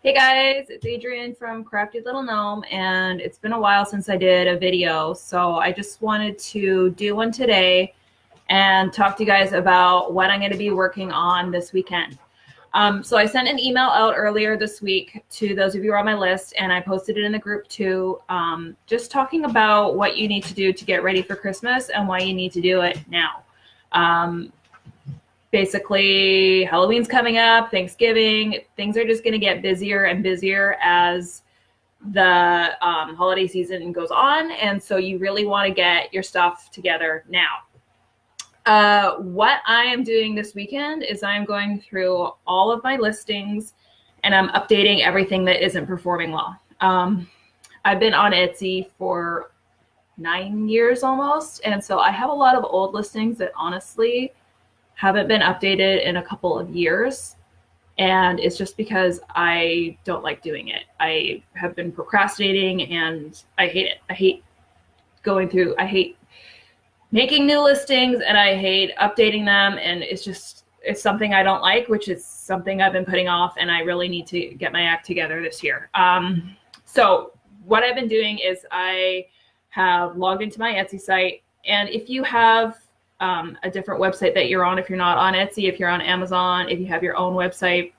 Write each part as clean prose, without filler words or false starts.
Hey guys, it's Adrienne from Crafty Little Gnome, and it's been a while since I did a video, so I just wanted to do one today and talk to you guys about what I'm going to be working on this weekend. So I sent an email out earlier this week to those of you who are on my list, and I posted it in the group too, just talking about what you need to do to get ready for Christmas and why you need to do it now. Basically, Halloween's coming up, Thanksgiving, things are just going to get busier and busier as the holiday season goes on. And so you really want to get your stuff together now. What I am doing this weekend is I'm going through all of my listings and I'm updating everything that isn't performing well. I've been on Etsy for 9 years almost. And so I have a lot of old listings that honestly haven't been updated in a couple of years, and it's just because I don't like doing it. I have been procrastinating and I hate it. I hate making new listings and I hate updating them, and it's something I don't like, which is something I've been putting off, and I really need to get my act together this year. So what I've been doing is I have logged into my Etsy site, and if you have a different website that you're on, if you're not on Etsy, if you're on Amazon, if you have your own website,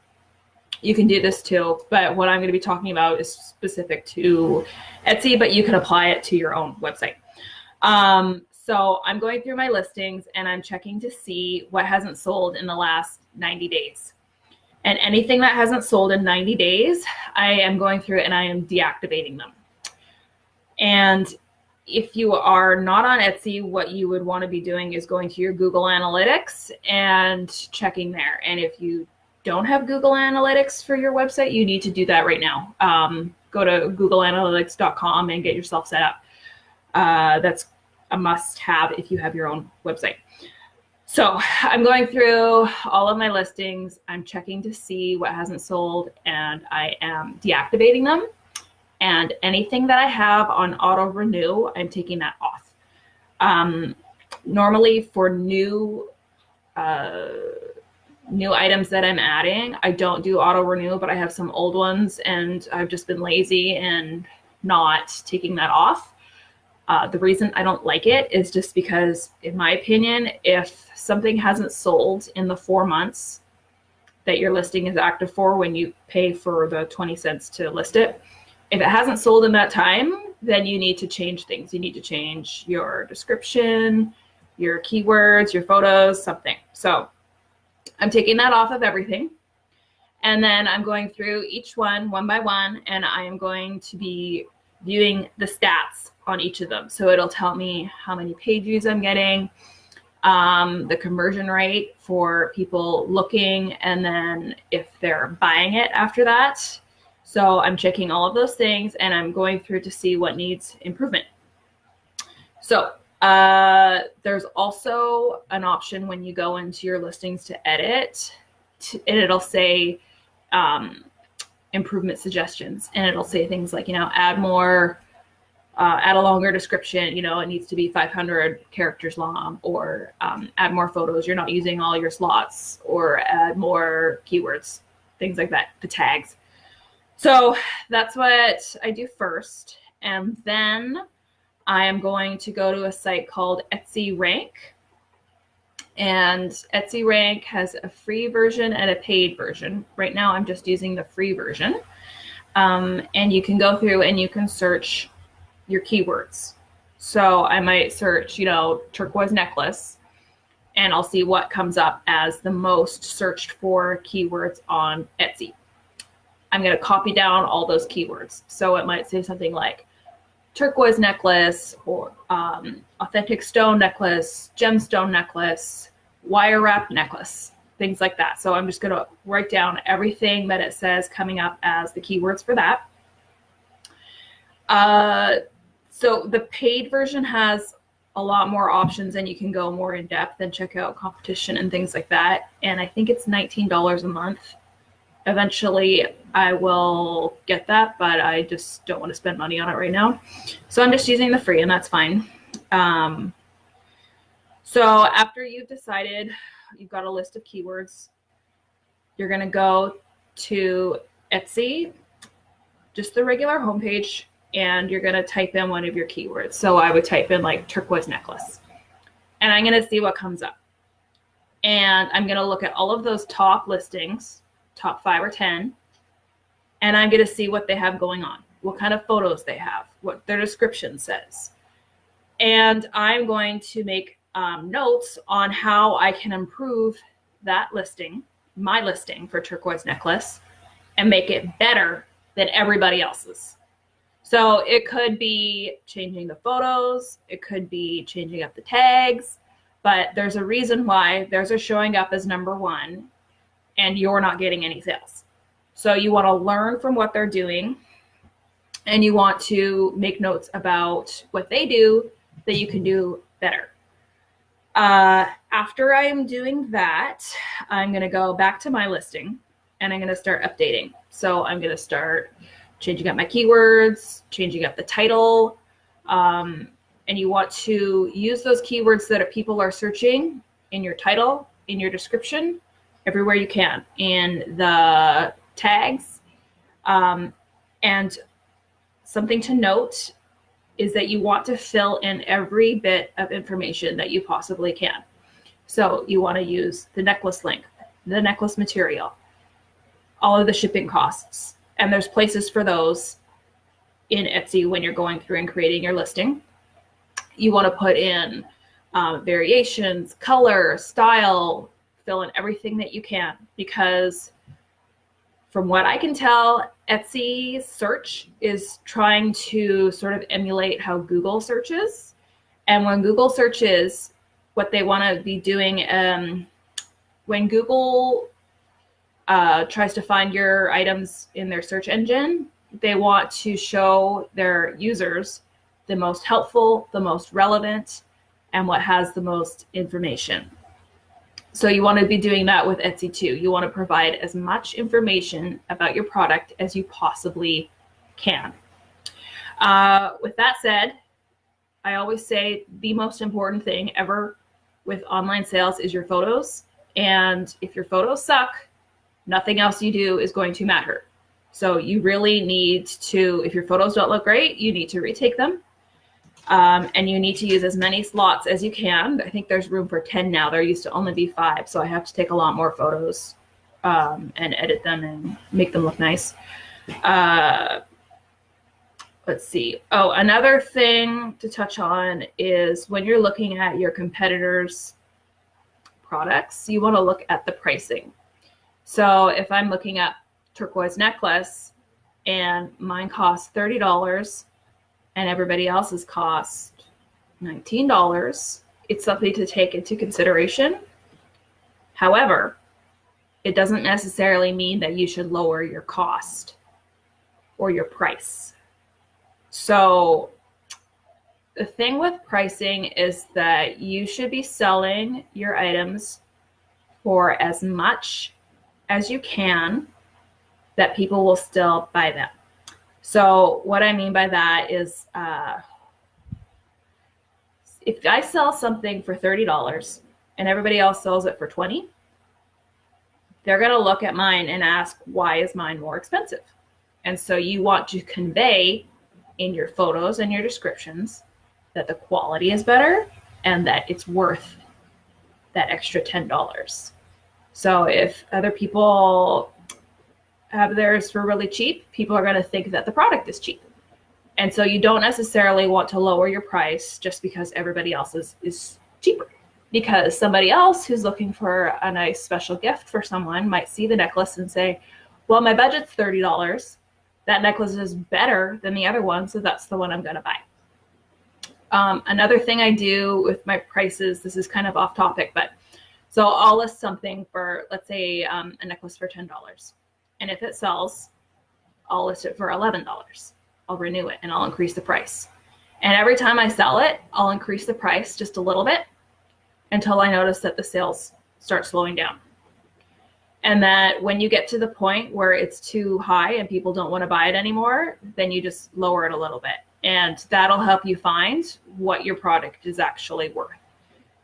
you can do this too. But what I'm going to be talking about is specific to Etsy, but you can apply it to your own website. So I'm going through my listings and I'm checking to see what hasn't sold in the last 90 days. And anything that hasn't sold in 90 days, I am going through and I am deactivating them. And if you are not on Etsy, what you would want to be doing is going to your Google Analytics and checking there. And if you don't have Google Analytics for your website, you need to do that right now. Go to googleanalytics.com and get yourself set up. That's a must-have if you have your own website. So I'm going through all of my listings. I'm checking to see what hasn't sold, and I am deactivating them. And anything that I have on auto renew, I'm taking that off. Normally for new items that I'm adding, I don't do auto renew, but I have some old ones and I've just been lazy and not taking that off. The reason I don't like it is just because, in my opinion, if something hasn't sold in the 4 months that your listing is active for when you pay for the 20 cents to list it, if it hasn't sold in that time, then you need to change things. You need to change your description, your keywords, your photos, something. So I'm taking that off of everything. And then I'm going through each one by one, and I am going to be viewing the stats on each of them. So it'll tell me how many page views I'm getting, the conversion rate for people looking, and then if they're buying it after that. So I'm checking all of those things and I'm going through to see what needs improvement. So there's also an option when you go into your listings to edit, and it'll say improvement suggestions. And it'll say things like, add more, add a longer description, it needs to be 500 characters long, or add more photos, you're not using all your slots, or add more keywords, things like that, the tags. So that's what I do first. And then I am going to go to a site called Etsy Rank. And Etsy Rank has a free version and a paid version. Right now I'm just using the free version. And you can go through and you can search your keywords. So I might search, turquoise necklace, and I'll see what comes up as the most searched for keywords on Etsy. I'm going to copy down all those keywords. So it might say something like turquoise necklace, or authentic stone necklace, gemstone necklace, wire wrap necklace, things like that. So I'm just going to write down everything that it says coming up as the keywords for that. So the paid version has a lot more options, and you can go more in depth and check out competition and things like that. And I think it's $19 a month. Eventually I will get that, but I just don't want to spend money on it right now. So I'm just using the free, and that's fine. So after you've decided you've got a list of keywords, you're going to go to Etsy, just the regular homepage, and you're going to type in one of your keywords. So I would type in like turquoise necklace, and I'm going to see what comes up. And I'm going to look at all of those top listings, top 5 or 10, and I'm going to see what they have going on, what kind of photos they have, what their description says. And I'm going to make notes on how I can improve that listing, my listing for turquoise necklace, and make it better than everybody else's. So it could be changing the photos, it could be changing up the tags, but there's a reason why theirs are showing up as number 1 and you're not getting any sales. So you want to learn from what they're doing, and you want to make notes about what they do that you can do better. After I am doing that, I'm going to go back to my listing and I'm going to start updating. So I'm going to start changing up my keywords, changing up the title. And you want to use those keywords that people are searching in your title, in your description, everywhere you can, in the tags. And something to note is that you want to fill in every bit of information that you possibly can. So you want to use the necklace length, the necklace material, all of the shipping costs. And there's places for those in Etsy when you're going through and creating your listing. You want to put in variations, color, style, fill in everything that you can, because from what I can tell, Etsy search is trying to sort of emulate how Google searches. And when Google searches, what they want to be doing, when Google tries to find your items in their search engine, they want to show their users the most helpful, the most relevant, and what has the most information. So you want to be doing that with Etsy too. You want to provide as much information about your product as you possibly can. With that said, I always say the most important thing ever with online sales is your photos. And if your photos suck, nothing else you do is going to matter. So you really need to, if your photos don't look great, you need to retake them. And you need to use as many slots as you can. I think there's room for 10 now. There used to only be 5, so I have to take a lot more photos and edit them and make them look nice. Let's see. Oh, another thing to touch on is when you're looking at your competitors' products, you want to look at the pricing. So if I'm looking at turquoise necklace and mine costs $30, and everybody else's cost $19, it's something to take into consideration. However, it doesn't necessarily mean that you should lower your cost or your price. So the thing with pricing is that you should be selling your items for as much as you can that people will still buy them. So what I mean by that is if I sell something for $30 and everybody else sells it for $20, they're going to look at mine and ask, why is mine more expensive? And so you want to convey in your photos and your descriptions that the quality is better and that it's worth that extra $10. So if other people have theirs for really cheap, people are going to think that the product is cheap. And so you don't necessarily want to lower your price just because everybody else is cheaper. Because somebody else who's looking for a nice special gift for someone might see the necklace and say, well, my budget's $30. That necklace is better than the other one, so that's the one I'm going to buy. Another thing I do with my prices, this is kind of off topic, but so I'll list something for, let's say, a necklace for $10. And if it sells, I'll list it for $11. I'll renew it and I'll increase the price. And every time I sell it, I'll increase the price just a little bit until I notice that the sales start slowing down. And that when you get to the point where it's too high and people don't want to buy it anymore, then you just lower it a little bit. And that'll help you find what your product is actually worth.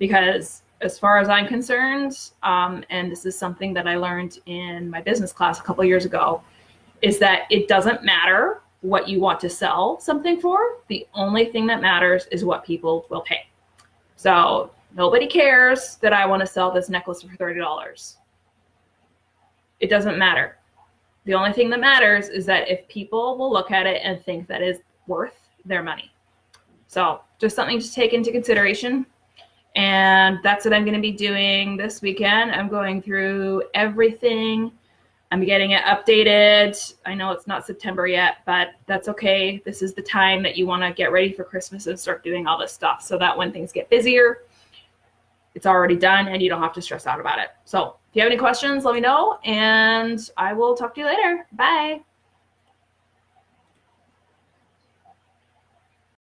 Because as far as I'm concerned, and this is something that I learned in my business class a couple years ago, is that it doesn't matter what you want to sell something for. The only thing that matters is what people will pay. So nobody cares that I want to sell this necklace for $30. It doesn't matter. The only thing that matters is that if people will look at it and think that is worth their money. So just something to take into consideration. And that's what I'm going to be doing this weekend. I'm going through everything. I'm getting it updated. I know it's not September yet, but that's okay. This is the time that you want to get ready for Christmas and start doing all this stuff so that when things get busier, it's already done and you don't have to stress out about it. So if you have any questions, let me know, and I will talk to you later. Bye.